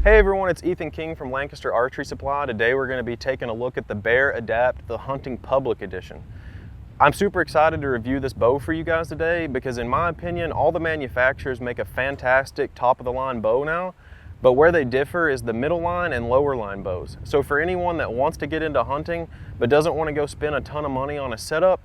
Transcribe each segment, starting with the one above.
Hey everyone, it's Ethan King from Lancaster Archery Supply. Today we're going to be taking a look at the Bear Adapt, the Hunting Public Edition. I'm super excited to review this bow for you guys today because in my opinion, all the manufacturers make a fantastic top-of-the-line bow now, but where they differ is the middle line and lower line bows. So for anyone that wants to get into hunting but doesn't want to go spend a ton of money on a setup,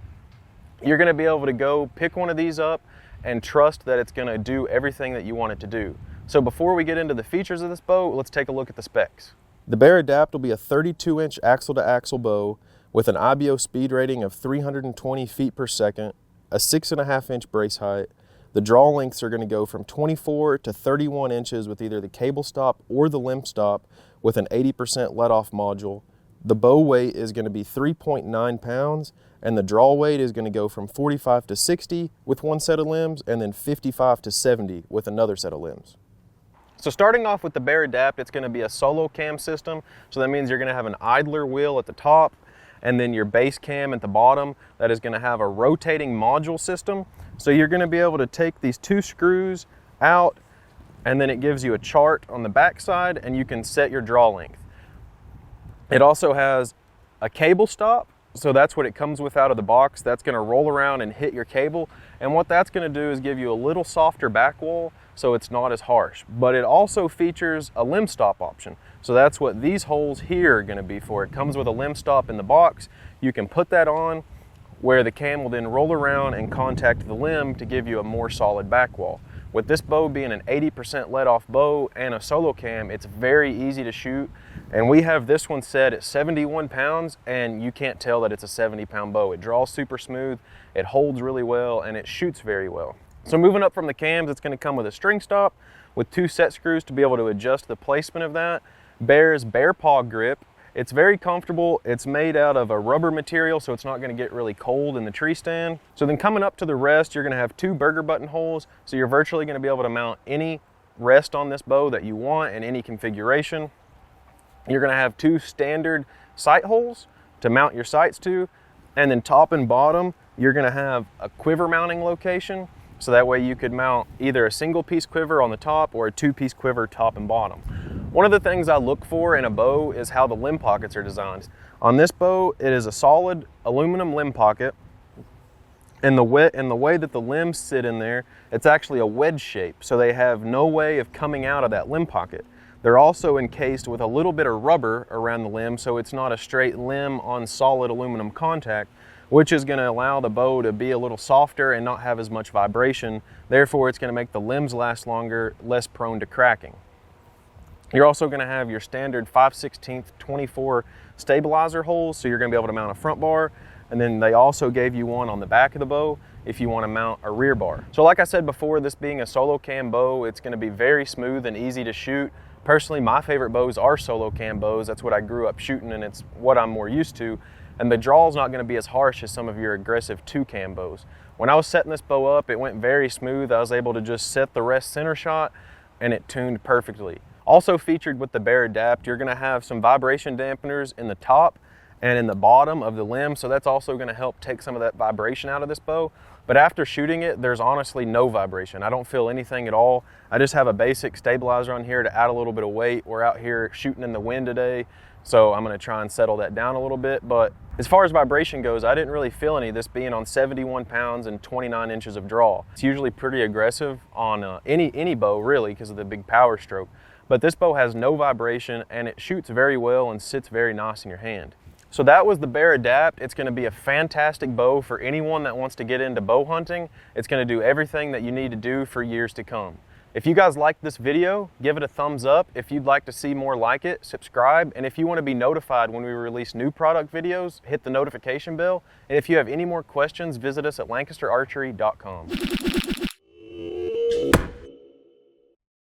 you're going to be able to go pick one of these up and trust that it's going to do everything that you want it to do. So before we get into the features of this bow, let's take a look at the specs. The Bear Adapt will be a 32-inch axle-to-axle bow with an IBO speed rating of 320 feet per second, a 6.5-inch brace height. The draw lengths are going to go from 24 to 31 inches with either the cable stop or the limb stop with an 80% let-off module. The bow weight is going to be 3.9 pounds, and the draw weight is going to go from 45 to 60 with one set of limbs, and then 55 to 70 with another set of limbs. So starting off with the Bear Adapt, it's going to be a solo cam system. So that means you're going to have an idler wheel at the top and then your base cam at the bottom that is going to have a rotating module system. So you're going to be able to take these two screws out and then it gives you a chart on the back side and you can set your draw length. It also has a cable stop. So that's what it comes with out of the box. That's going to roll around and hit your cable. And what that's going to do is give you a little softer back wall so it's not as harsh. But it also features a limb stop option. So that's what these holes here are going to be for. It comes with a limb stop in the box. You can put that on where the cam will then roll around and contact the limb to give you a more solid back wall. With this bow being an 80% let-off bow and a solo cam, it's very easy to shoot. And we have this one set at 71 pounds and you can't tell that it's a 70-pound bow. It draws super smooth, it holds really well, and it shoots very well. So moving up from the cams, it's going to come with a string stop with two set screws to be able to adjust the placement of that. Bear's bear paw grip. It's very comfortable. It's made out of a rubber material, so it's not going to get really cold in the tree stand. So then coming up to the rest, you're going to have two burger button holes. So you're virtually going to be able to mount any rest on this bow that you want in any configuration. You're going to have two standard sight holes to mount your sights to. And then top and bottom, you're going to have a quiver mounting location. So that way you could mount either a single piece quiver on the top or a two-piece quiver top and bottom. One of the things I look for in a bow is how the limb pockets are designed. On this bow, it is a solid aluminum limb pocket. And the way that the limbs sit in there, it's actually a wedge shape. So they have no way of coming out of that limb pocket. They're also encased with a little bit of rubber around the limb, so it's not a straight limb on solid aluminum contact, which is going to allow the bow to be a little softer and not have as much vibration. Therefore, it's going to make the limbs last longer, less prone to cracking. You're also going to have your standard 5/16 24 stabilizer holes, so you're going to be able to mount a front bar, and then they also gave you one on the back of the bow if you want to mount a rear bar. So like I said before, this being a solo cam bow, it's going to be very smooth and easy to shoot. Personally, my favorite bows are solo cam bows. That's what I grew up shooting and it's what I'm more used to. And the draw is not going to be as harsh as some of your aggressive 2-cam bows. When I was setting this bow up, it went very smooth. I was able to just set the rest center shot and it tuned perfectly. Also featured with the Bear Adapt, you're going to have some vibration dampeners in the top and in the bottom of the limb, so that's also going to help take some of that vibration out of this bow. But after shooting it, there's honestly no vibration. I don't feel anything at all. I just have a basic stabilizer on here to add a little bit of weight. We're out here shooting in the wind today, so I'm going to try and settle that down a little bit. But as far as vibration goes, I didn't really feel any of this being on 71 pounds and 29 inches of draw. It's usually pretty aggressive on any bow really because of the big power stroke. But this bow has no vibration and it shoots very well and sits very nice in your hand. So that was the Bear Adapt. It's going to be a fantastic bow for anyone that wants to get into bow hunting. It's going to do everything that you need to do for years to come. If you guys liked this video, give it a thumbs up. If you'd like to see more like it, subscribe. And if you want to be notified when we release new product videos, hit the notification bell. And if you have any more questions, visit us at lancasterarchery.com.